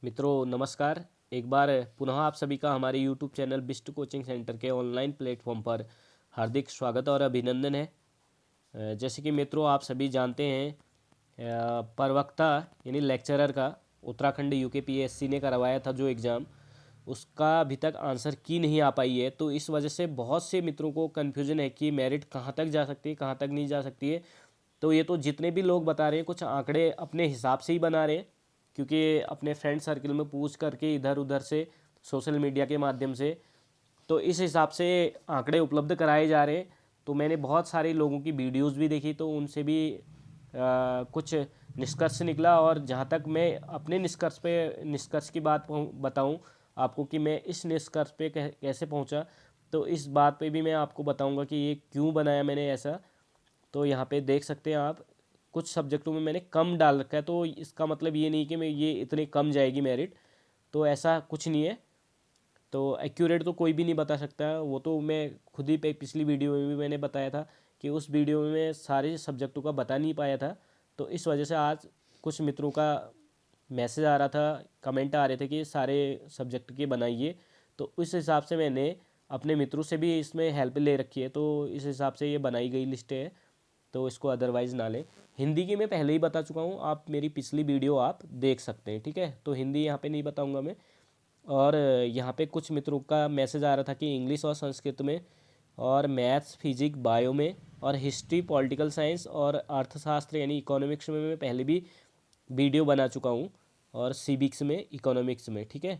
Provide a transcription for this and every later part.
मित्रों नमस्कार। एक बार पुनः आप सभी का हमारे YouTube channel Bisht coaching centre के ऑनलाइन प्लेटफॉर्म पर हार्दिक स्वागत और अभिनंदन है। जैसे कि मित्रों आप सभी जानते हैं, प्रवक्ता यानी लेक्चरर का उत्तराखंड यूकेपीएससी ने करवाया था जो एग्ज़ाम, उसका अभी तक आंसर की नहीं आ पाई है। तो इस वजह से बहुत से मित्रों को कन्फ्यूज़न है कि मेरिट कहाँ तक जा सकती है, कहाँ तक नहीं जा सकती है। तो ये तो जितने भी लोग बता रहे हैं कुछ आंकड़े अपने हिसाब से ही बना रहे हैं, क्योंकि अपने फ्रेंड सर्कल में पूछ करके इधर उधर से सोशल मीडिया के माध्यम से तो इस हिसाब से आंकड़े उपलब्ध कराए जा रहे हैं। तो मैंने बहुत सारे लोगों की वीडियोस भी देखी, तो उनसे भी कुछ निष्कर्ष निकला। और जहाँ तक मैं अपने निष्कर्ष की बात बताऊँ आपको कि मैं इस निष्कर्ष पे कैसे पहुँचा, तो इस बात पे भी मैं आपको बताऊँगा कि ये क्यों बनाया मैंने ऐसा। तो यहाँ पे देख सकते हैं आप, कुछ सब्जेक्टों में मैंने कम डाल रखा है, तो इसका मतलब ये नहीं कि मैं ये इतने कम जाएगी मेरिट, तो ऐसा कुछ नहीं है। तो एक्यूरेट तो कोई भी नहीं बता सकता, वो तो मैं खुद ही पिछली वीडियो में भी मैंने बताया था कि उस वीडियो में मैं सारे सब्जेक्टों का बता नहीं पाया था। तो इस वजह से आज कुछ मित्रों का मैसेज आ रहा था, कमेंट आ रहे थे कि सारे सब्जेक्ट के बनाइए, तो उस हिसाब से मैंने अपने मित्रों से भी इसमें हेल्प ले रखी है। तो इस हिसाब से ये बनाई गई लिस्ट है, तो इसको अदरवाइज़ ना लें। हिंदी की मैं पहले ही बता चुका हूँ, आप मेरी पिछली वीडियो आप देख सकते हैं, ठीक है। तो हिंदी यहाँ पे नहीं बताऊँगा मैं। और यहाँ पे कुछ मित्रों का मैसेज आ रहा था कि इंग्लिश और संस्कृत में, और मैथ्स फिजिक्स बायो में, और हिस्ट्री पॉलिटिकल साइंस और अर्थशास्त्र यानी इकोनॉमिक्स में मैं पहले भी वीडियो बना चुका हूँ, और सिविक्स में, इकोनॉमिक्स में, ठीक है।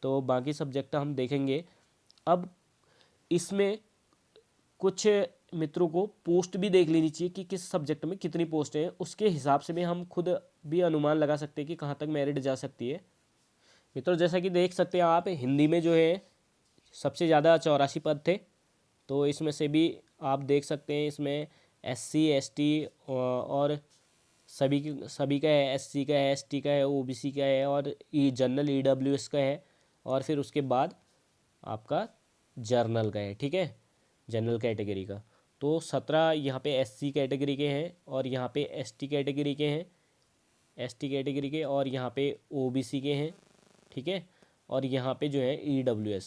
तो बाकी सब्जेक्ट हम देखेंगे। अब इसमें कुछ मित्रों को पोस्ट भी देख लेनी चाहिए कि किस सब्जेक्ट में कितनी पोस्ट हैं, उसके हिसाब से भी हम खुद भी अनुमान लगा सकते हैं कि कहाँ तक मेरिट जा सकती है। मित्रों जैसा कि देख सकते हैं आप, हिंदी में जो है सबसे ज़्यादा 84 पद थे। तो इसमें से भी आप देख सकते हैं, इसमें SC ST और सभी का है, SC का है, ST का है, OBC का है, और जनरल EWS का है, और फिर उसके बाद आपका जर्नल का है, ठीक है, जनरल कैटेगरी का। तो 17 यहाँ पे SC कैटेगरी के हैं, और यहाँ पे ST कैटेगरी के हैं, ST कैटेगरी के, और यहाँ पे OBC के हैं, ठीक है, और यहाँ पे जो है EWS,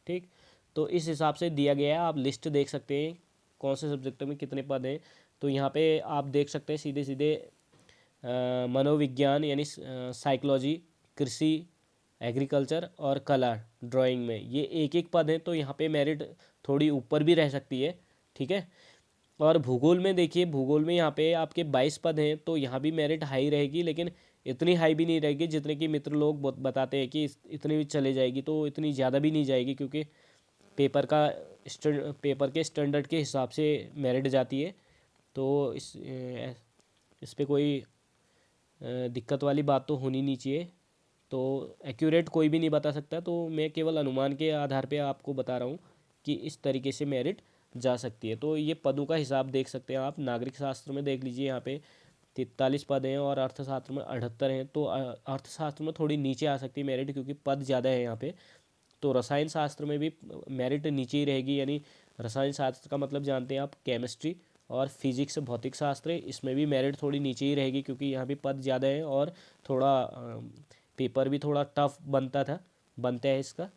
ठीक। तो इस हिसाब से दिया गया है, आप लिस्ट देख सकते हैं कौन से सब्जेक्ट में कितने पद हैं। तो यहाँ पे आप देख सकते हैं सीधे सीधे मनोविज्ञान यानी साइकोलॉजी, कृषि, एग्रीकल्चर और कला ड्राइंग में ये एक एक पद हैं। तो यहाँ पे मेरिट थोड़ी ऊपर भी रह सकती है, ठीक है। और भूगोल में देखिए, भूगोल में यहाँ पे आपके 22 पद हैं, तो यहाँ भी मेरिट हाई रहेगी, लेकिन इतनी हाई भी नहीं रहेगी जितने कि मित्र लोग बताते हैं कि इतनी भी चले जाएगी। तो इतनी ज़्यादा भी नहीं जाएगी, क्योंकि पेपर के स्टैंडर्ड के हिसाब से मेरिट जाती है। तो इस पे कोई दिक्कत वाली बात तो होनी नहीं चाहिए। तो एक्यूरेट कोई भी नहीं बता सकता, तो मैं केवल अनुमान के आधार पे आपको बता रहा हूँ कि इस तरीके से मेरिट जा सकती है। तो ये पदों का हिसाब देख सकते हैं आप, नागरिक शास्त्र में देख लीजिए, यहाँ पे 43 पद हैं, और अर्थशास्त्र में 78 हैं। तो अर्थशास्त्र में थोड़ी नीचे आ सकती है मेरिट, क्योंकि पद ज़्यादा है यहाँ पे। तो रसायन शास्त्र में भी मेरिट नीचे ही रहेगी, यानी रसायन शास्त्र का मतलब जानते हैं आप, केमिस्ट्री और फिजिक्स भौतिक शास्त्र, इसमें भी मेरिट थोड़ी नीचे ही रहेगी, क्योंकि यहाँ भी पद ज़्यादा है, और थोड़ा पेपर भी थोड़ा टफ बनता है इसका।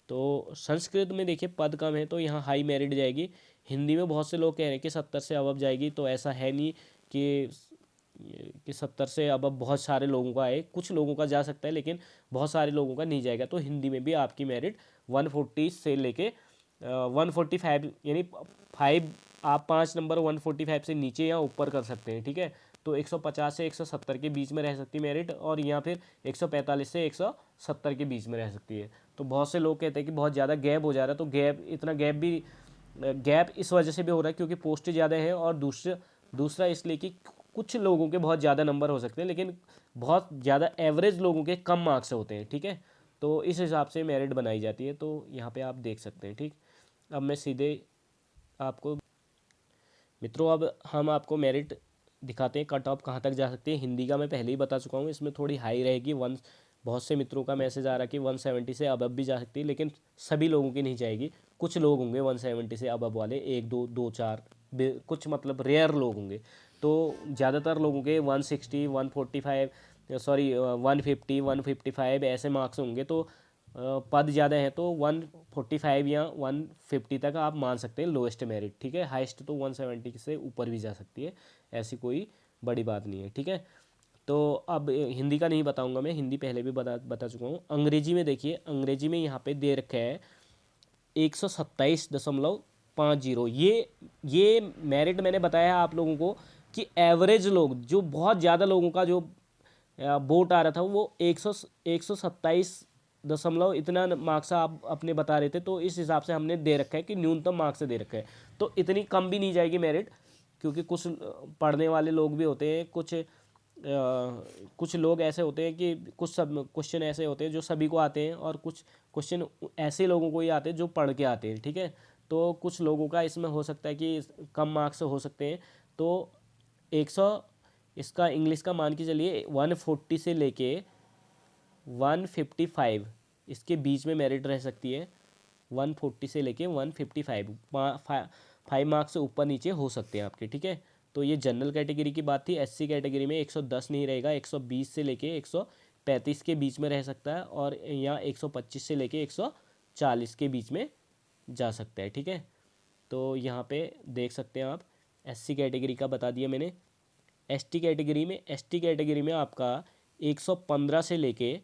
तो संस्कृत में देखिए पद कम है, तो यहाँ हाई मेरिट जाएगी। हिंदी में बहुत से लोग कह रहे हैं कि 70 से अबव जाएगी, तो ऐसा है नहीं कि 70 से अबव बहुत सारे लोगों का है, कुछ लोगों का जा सकता है, लेकिन बहुत सारे लोगों का नहीं जाएगा। तो हिंदी में भी आपकी मेरिट 140 से लेके 145 यानी 5, आप 5 नंबर 145 से नीचे या ऊपर कर सकते हैं, ठीक है। तो 150 से 170 के बीच में रह सकती है मेरिट, और या फिर 145 से 170 के बीच में रह सकती है। तो बहुत से लोग कहते हैं कि बहुत ज़्यादा गैप हो जा रहा है, तो गैप इस वजह से भी हो रहा है क्योंकि पोस्ट ज़्यादा है, और दूसरा इसलिए कि कुछ लोगों के बहुत ज़्यादा नंबर हो सकते हैं, लेकिन बहुत ज़्यादा एवरेज लोगों के कम मार्क्स होते हैं, ठीक है। तो इस हिसाब से मेरिट बनाई जाती है, तो यहाँ पे आप देख सकते हैं, ठीक। अब मैं सीधे आपको मित्रों, अब हम आपको मेरिट दिखाते हैं, कट ऑफ कहाँ तक जा सकती है। हिंदी का मैं पहले ही बता चुका हूँ, इसमें थोड़ी हाई रहेगी। बहुत से मित्रों का मैसेज आ रहा है कि 170 से अबब भी जा सकती है, लेकिन सभी लोगों की नहीं जाएगी। कुछ लोग होंगे 170 से अबब वाले, एक दो दो चार, कुछ मतलब रेयर लोग होंगे। तो ज़्यादातर लोगों के 160, 145, सॉरी 150 155 ऐसे मार्क्स होंगे, तो पद ज़्यादा हैं तो 145 या 150 तक आप मान सकते हैं लोएस्ट मेरिट। ठीक है, हाईएस्ट तो 170 से ऊपर भी जा सकती है, ऐसी कोई बड़ी बात नहीं है। ठीक है, तो अब हिंदी का नहीं बताऊंगा मैं, हिंदी पहले भी बता चुका हूँ। अंग्रेजी में देखिए, अंग्रेजी में यहाँ पे दे रखा है 127.50। ये मेरिट मैंने बताया आप लोगों को कि एवरेज लोग, जो बहुत ज़्यादा लोगों का जो वोट आ रहा था वो 127 इतना मार्क्स आप अपने बता रहे थे, तो इस हिसाब से हमने दे रखा है कि न्यूनतम मार्क्स से दे रखा है, तो इतनी कम भी नहीं जाएगी मेरिट, क्योंकि कुछ पढ़ने वाले लोग भी होते हैं, कुछ लोग ऐसे होते हैं कि कुछ सब क्वेश्चन ऐसे होते हैं जो सभी को आते हैं, और कुछ क्वेश्चन ऐसे लोगों को ही आते हैं जो पढ़ के आते हैं। ठीक है, तो कुछ लोगों का इसमें हो सकता है कि कम मार्क्स हो सकते हैं, तो 100, इसका इंग्लिश का मान के चलिए 140 से लेके 155 इसके बीच में मेरिट रह सकती है। 140 से लेके 155 5 मार्क्स से ऊपर नीचे हो सकते हैं आपके। ठीक है, तो ये जनरल कैटेगरी की बात थी। एससी कैटेगरी में 110 नहीं रहेगा, 120 से लेके 135 के बीच में रह सकता है, और यहाँ 125 से लेके 140 के बीच में जा सकता है। ठीक है, तो यहाँ पे देख सकते हैं आप, एससी कैटेगरी का बता दिया मैंने। एसटी कैटेगरी में आपका 115 से लेके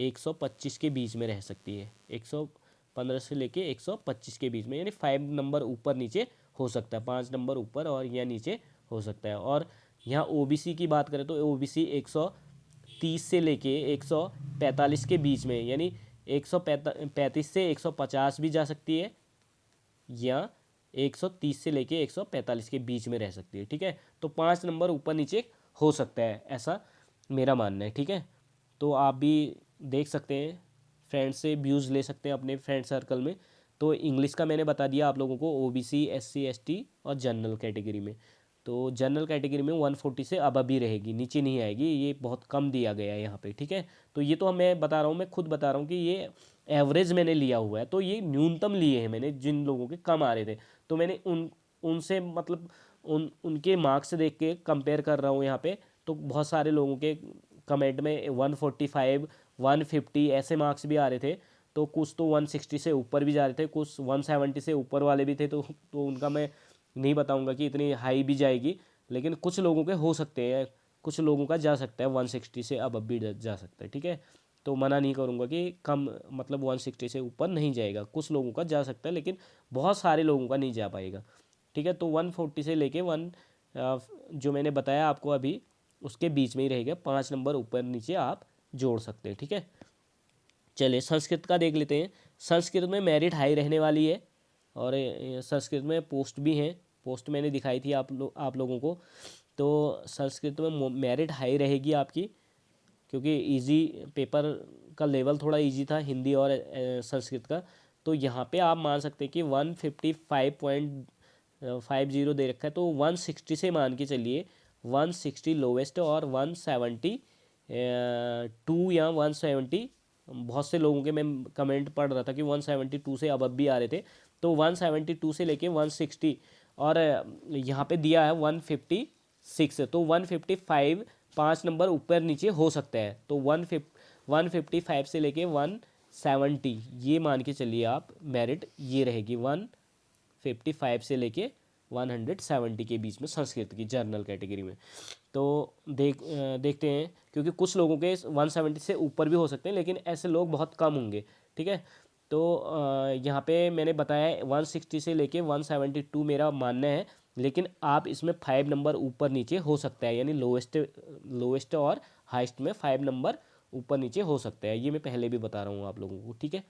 125 के बीच में रह सकती है। 115 से लेके 125 के बीच में, यानी 5 नंबर ऊपर नीचे हो सकता है, 5 नंबर ऊपर और या नीचे हो सकता है। और यहाँ ओबीसी की बात करें तो ओबीसी 130 से लेके 145 के बीच में, यानी 135 से 150 भी जा सकती है, या 130 से लेके 145 के बीच में रह सकती है। ठीक है, तो 5 नंबर ऊपर नीचे हो सकता है, ऐसा मेरा मानना है। ठीक है, तो आप भी देख सकते हैं, फ्रेंड से व्यूज़ ले सकते हैं अपने फ्रेंड सर्कल में। तो इंग्लिश का मैंने बता दिया आप लोगों को, ओबीसी, एससी, एसटी और जनरल कैटेगरी में। तो जनरल कैटेगरी में 140 से अब भी रहेगी, नीचे नहीं आएगी, ये बहुत कम दिया गया है यहाँ पे। ठीक है, तो ये तो मैं बता रहा हूँ, मैं खुद बता रहा हूँ कि ये एवरेज मैंने लिया हुआ है, तो ये न्यूनतम लिए हैं मैंने, जिन लोगों के कम आ रहे थे, तो मैंने उनसे मतलब उनके मार्क्स देख के कंपेयर कर रहा हूँ यहाँ पे। तो बहुत सारे लोगों के कमेंट में 145 150 ऐसे मार्क्स भी आ रहे थे, तो कुछ तो 160 से ऊपर भी जा रहे थे, कुछ 170 से ऊपर वाले भी थे, तो उनका मैं नहीं बताऊंगा कि इतनी हाई भी जाएगी, लेकिन कुछ लोगों के हो सकते हैं, कुछ लोगों का जा सकता है 160 से अब भी जा सकता है। ठीक है, तो मना नहीं करूंगा कि कम मतलब 160 से ऊपर नहीं जाएगा, कुछ लोगों का जा सकता है, लेकिन बहुत सारे लोगों का नहीं जा पाएगा। ठीक है, तो 140 से लेके जो मैंने बताया आपको अभी, उसके बीच में ही रहेगा, 5 नंबर ऊपर नीचे आप जोड़ सकते हैं। ठीक है, चलिए संस्कृत का देख लेते हैं। संस्कृत में मेरिट हाई रहने वाली है, और संस्कृत में पोस्ट भी हैं, पोस्ट मैंने दिखाई थी आप लोगों को। तो संस्कृत में मेरिट हाई रहेगी आपकी, क्योंकि इजी पेपर का लेवल थोड़ा इजी था हिंदी और संस्कृत का। तो यहाँ पे आप मान सकते हैं कि 155.50 दे रखा है, तो 160 से मान के चलिए, 160 लोवेस्ट और 170 2 या 170, बहुत से लोगों के मैं कमेंट पढ़ रहा था कि 172 से अब भी आ रहे थे, तो 172 से लेके 160, और यहाँ पे दिया है 156, तो 155 5 नंबर ऊपर नीचे हो सकता है, तो 155 से लेके 170 ये मान के चलिए आप, मेरिट ये रहेगी 155 से लेके 170 के बीच में संस्कृत की जनरल कैटेगरी में। तो देखते हैं, क्योंकि कुछ लोगों के 170 से ऊपर भी हो सकते हैं, लेकिन ऐसे लोग बहुत कम होंगे। ठीक है, तो यहाँ पे मैंने बताया 160 से लेके 172 मेरा मानना है, लेकिन आप इसमें 5 नंबर ऊपर नीचे हो सकता है, यानी लोएस्ट और हाइस्ट में 5 नंबर ऊपर नीचे हो सकता है, ये मैं पहले भी बता रहा हूँ आप लोगों को। ठीक है,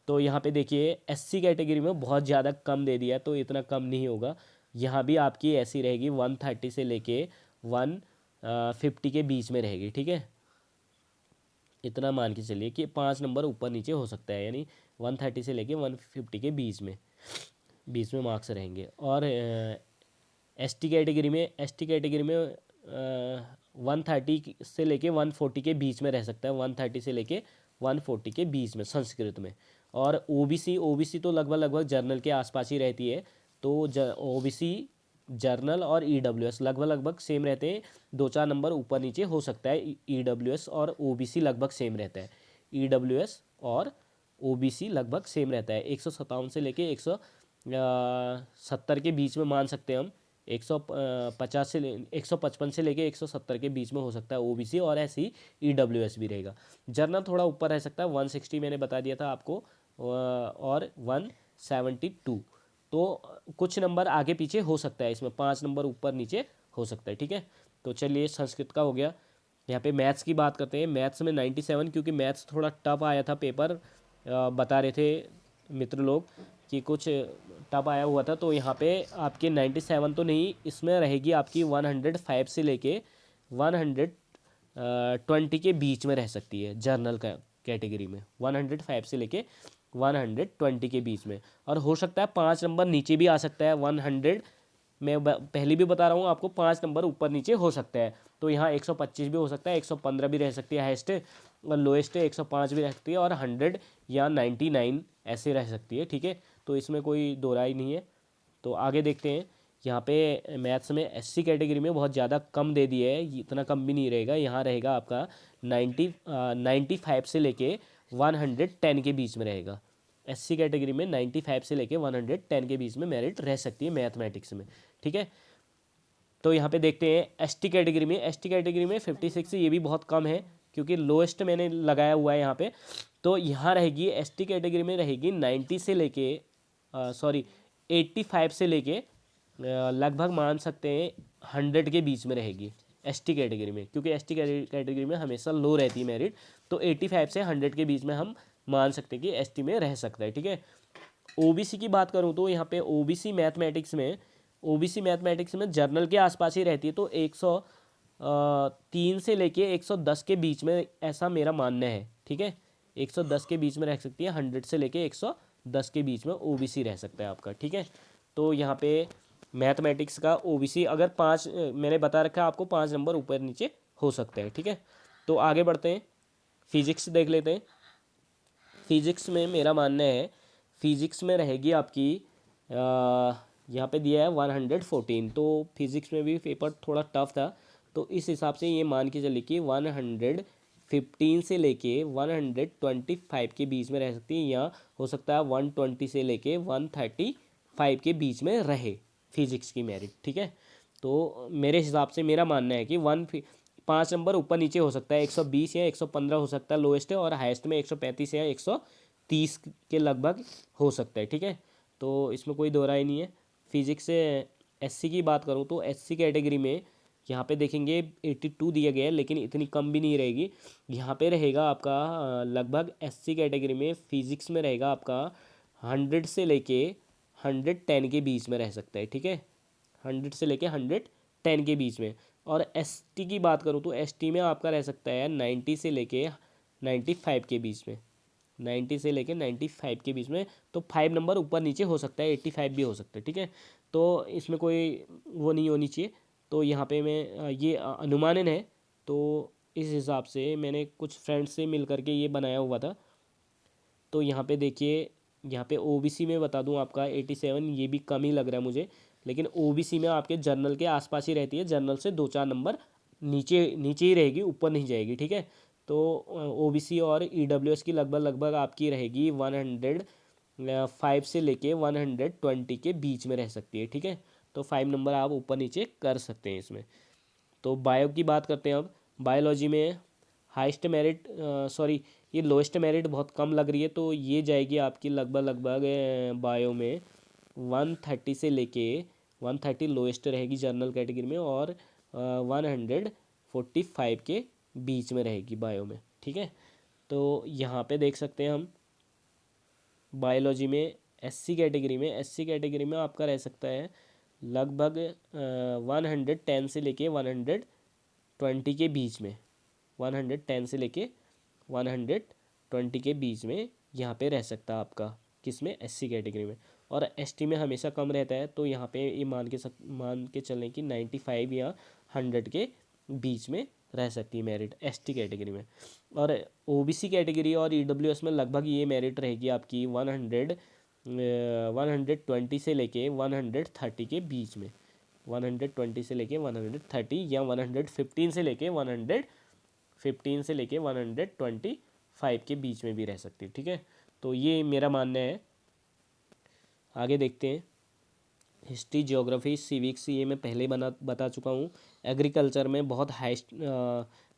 तो यहाँ पे देखिए एससी कैटेगरी में बहुत ज़्यादा कम दे दिया, तो इतना कम नहीं होगा, यहाँ भी आपकी ऐसी रहेगी 130 से लेके 150 के बीच में रहेगी। ठीक है, इतना मान के चलिए कि 5 नंबर ऊपर नीचे हो सकता है, यानी 130 से लेके 150 के बीच में मार्क्स रहेंगे। और एसटी कैटेगरी में 130 से लेके 140 के बीच में रह सकता है, 130 से लेके 140 के बीच में संस्कृत में। और ओबीसी तो लगभग जनरल के आसपास ही रहती है, तो ओबीसी जर्नल और ईडब्ल्यूएस लगभग लगभग सेम रहते हैं, 2-4 नंबर ऊपर नीचे हो सकता है। ईडब्ल्यूएस और ओबीसी लगभग सेम रहता है। ईडब्ल्यूएस और ओबीसी लगभग सेम रहता है। 157 से लेके 170 के बीच में मान सकते हैं हम। 150 से 155 से लेके 170 के बीच में हो सकता है ओबीसी, और ऐसे ही ईडब्ल्यूएस भी रहेगा। जर्नल थोड़ा ऊपर रह सकता है, 160 मैंने बता दिया था आपको, और 172। तो कुछ नंबर आगे पीछे हो सकता है इसमें, 5 नंबर ऊपर नीचे हो सकता है, ठीक है। तो चलिए संस्कृत का हो गया। यहाँ पे मैथ्स की बात करते हैं। मैथ्स में 97, क्योंकि मैथ्स थोड़ा टफ आया था पेपर, बता रहे थे मित्र लोग कि कुछ टफ आया हुआ था। तो यहाँ पे आपके 97 तो नहीं, इसमें रहेगी आपकी 105 से लेके 120 के बीच में रह सकती है जर्नल का कैटेगरी में, 105 से लेके 120 के बीच में। और हो सकता है 5 नंबर नीचे भी आ सकता है, 100 मैं पहले भी बता रहा हूँ आपको, 5 नंबर ऊपर नीचे हो सकता है। तो यहाँ 125 भी हो सकता है, 115 भी रह सकती है हाइस्ट, और लोएस्ट 105 भी रह सकती है, और 100 या 99 ऐसे रह सकती है, ठीक है। तो इसमें कोई दो राय नहीं है। तो आगे देखते हैं। यहाँ पे मैथ्स में एससी कैटेगरी में बहुत ज़्यादा कम दे दिए है, इतना कम भी नहीं रहेगा। यहाँ रहेगा आपका 95 से लेके 110 के बीच में रहेगा। एससी कैटेगरी में 95 से लेके 110 के बीच में मेरिट रह सकती है मैथमेटिक्स में, ठीक है। तो यहाँ पे देखते हैं एसटी कैटेगरी में। एसटी कैटेगरी में 56, ये भी बहुत कम है, क्योंकि लोएस्ट मैंने लगाया हुआ है यहाँ पे। तो यहाँ रहेगी एसटी कैटेगरी में रहेगी 90 से लेके 85 से लेके लगभग मान सकते हैं 100 के बीच में रहेगी एसटी कैटेगरी में, क्योंकि एसटी कैटेगरी में हमेशा लो रहती है मेरिट। तो 85 से 100 के बीच में हम मान सकते हैं कि एसटी में रह सकता है, ठीक है। ओबीसी की बात करूँ तो यहाँ पे ओबीसी मैथमेटिक्स में जर्नल के आसपास ही रहती है। तो 103 से लेके 110 के बीच में, ऐसा मेरा मानना है, ठीक है। 110 के बीच में रह सकती है, 100 से लेके 110 के बीच में ओबीसी रह सकता है आपका, ठीक है। तो यहाँ पे मैथमेटिक्स का ओबीसी अगर 5, मैंने बता रखा है आपको, 5 नंबर ऊपर नीचे हो सकते हैं, ठीक है। तो आगे बढ़ते हैं, फिजिक्स देख लेते हैं। फिजिक्स में मेरा मानना है, फिजिक्स में रहेगी आपकी यहाँ पे दिया है 114। तो फिजिक्स में भी पेपर थोड़ा टफ था, तो इस हिसाब से ये मान के चलिए कि 115 से लेके 125 के बीच में रह सकती है, या हो सकता है 120 से लेके 135 के बीच में रहे फिजिक्स की मेरिट, ठीक है। तो मेरे हिसाब से मेरा मानना है कि 5 नंबर ऊपर नीचे हो सकता है, 120 या 115 हो सकता है लोएस्ट है, और हाईएस्ट में 135 या 130 के लगभग हो सकता है, ठीक है। तो इसमें कोई दो राय नहीं है। फिजिक्स से एससी की बात करूँ तो एससी कैटेगरी में यहाँ पे देखेंगे 82 दिया गया है, लेकिन इतनी कम भी नहीं रहेगी। यहाँ पे रहेगा आपका लगभग एससी कैटेगरी में फिजिक्स में रहेगा आपका 100 से लेके 110 के बीच में रह सकता है, ठीक है। 100 से लेके 110 के बीच में। और एसटी की बात करूँ तो एसटी में आपका रह सकता है 90 से लेके 95 के बीच में, 90 से लेके 95 के बीच में। तो 5 नंबर ऊपर नीचे हो सकता है, 85 भी हो सकता है, ठीक है। तो इसमें कोई वो नहीं होनी चाहिए। तो यहाँ पे मैं ये अनुमानन है, तो इस हिसाब से मैंने कुछ फ्रेंड्स से मिल करके ये बनाया हुआ था। तो यहाँ पे देखिए, यहाँ पे ओबीसी में बता दूँ आपका 87, ये भी कम ही लग रहा है मुझे, लेकिन ओबीसी में आपके जर्नल के आसपास ही रहती है, जर्नल से 2-4 नंबर नीचे नीचे ही रहेगी, ऊपर नहीं जाएगी, ठीक है। तो ओबीसी और ईडब्ल्यूएस की लगभग लगभग आपकी रहेगी 105 से लेके 120 के बीच में रह सकती है, ठीक है। तो 5 नंबर आप ऊपर नीचे कर सकते हैं इसमें। तो बायो की बात करते हैं अब। बायोलॉजी में हाइस्ट मेरिट, ये लोएस्ट मेरिट बहुत कम लग रही है, तो ये जाएगी आपकी लगभग लगभग बायो में 130 से लेके 130 लोएस्ट रहेगी जर्नल कैटेगरी में, और 145 के बीच में रहेगी बायो में, ठीक है। तो यहाँ पे देख सकते हैं हम बायोलॉजी में एससी कैटेगरी में आपका रह सकता है लगभग 110 से लेके 120 के बीच में, 110 से लेके 120 के बीच में यहाँ पे रह सकता है आपका, किसमें, एससी कैटेगरी में। और एसटी में हमेशा कम रहता है, तो यहाँ पे ये मान के चलें कि 95 या 100 के बीच में रह सकती है मेरिट एसटी कैटेगरी में। और ओबीसी कैटेगरी और ईडब्ल्यूएस में लगभग ये मेरिट रहेगी आपकी 120 से लेके 130 के बीच में, 120 से लेके 130 या 115 से लेके 115 से लेके 125 के बीच में भी रह सकती है, ठीक है। तो ये मेरा मानना है। आगे देखते हैं। हिस्ट्री, ज्योग्राफी, सिविक्स ये मैं पहले बता चुका हूँ। एग्रीकल्चर में बहुत हाई,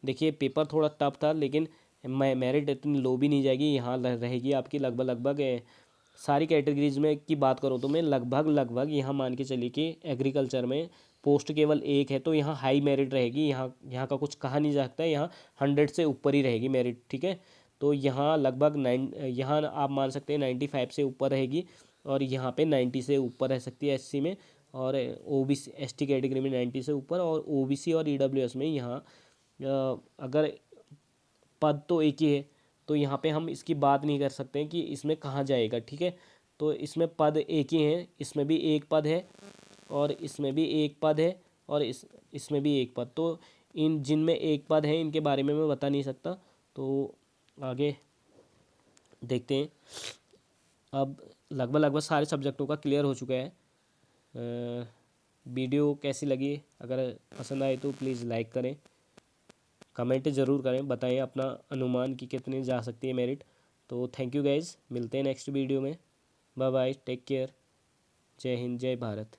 देखिए पेपर थोड़ा टफ था, लेकिन मेरिट इतनी लो भी नहीं जाएगी, यहाँ रहेगी आपकी लगभग सारी कैटेगरीज में की बात करूँ तो मैं लगभग यहाँ मान के चलिए कि एग्रीकल्चर में पोस्ट केवल एक है, तो यहाँ हाई मेरिट रहेगी। यहाँ का कुछ कहा नहीं जा सकता है, यहाँ 100 से ऊपर ही रहेगी मेरिट, ठीक है। तो यहाँ लगभग यहाँ आप मान सकते हैं 95 से ऊपर रहेगी, और यहाँ पे 90 से ऊपर रह सकती है एससी में, और ओबीसी एसटी कैटेगरी में 90 से ऊपर, और ओबीसी और ईडब्ल्यूएस में यहाँ अगर पद तो एक ही है, तो यहाँ पे हम इसकी बात नहीं कर सकते हैं कि इसमें कहाँ जाएगा, ठीक है। तो इसमें पद एक ही हैं, इसमें भी एक पद है, और इसमें भी एक पद है, और इसमें भी एक पद। तो इन जिनमें एक पद है इनके बारे में मैं बता नहीं सकता। तो आगे देखते हैं। अब लगभग सारे सब्जेक्टों का क्लियर हो चुका है। वीडियो कैसी लगी? अगर पसंद आए तो प्लीज़ लाइक करें, कमेंट ज़रूर करें, बताएं अपना अनुमान कि कितने जा सकती है मेरिट। तो थैंक यू गाइज़, मिलते हैं नेक्स्ट वीडियो में। बाय बाय, टेक केयर, जय हिंद, जय भारत।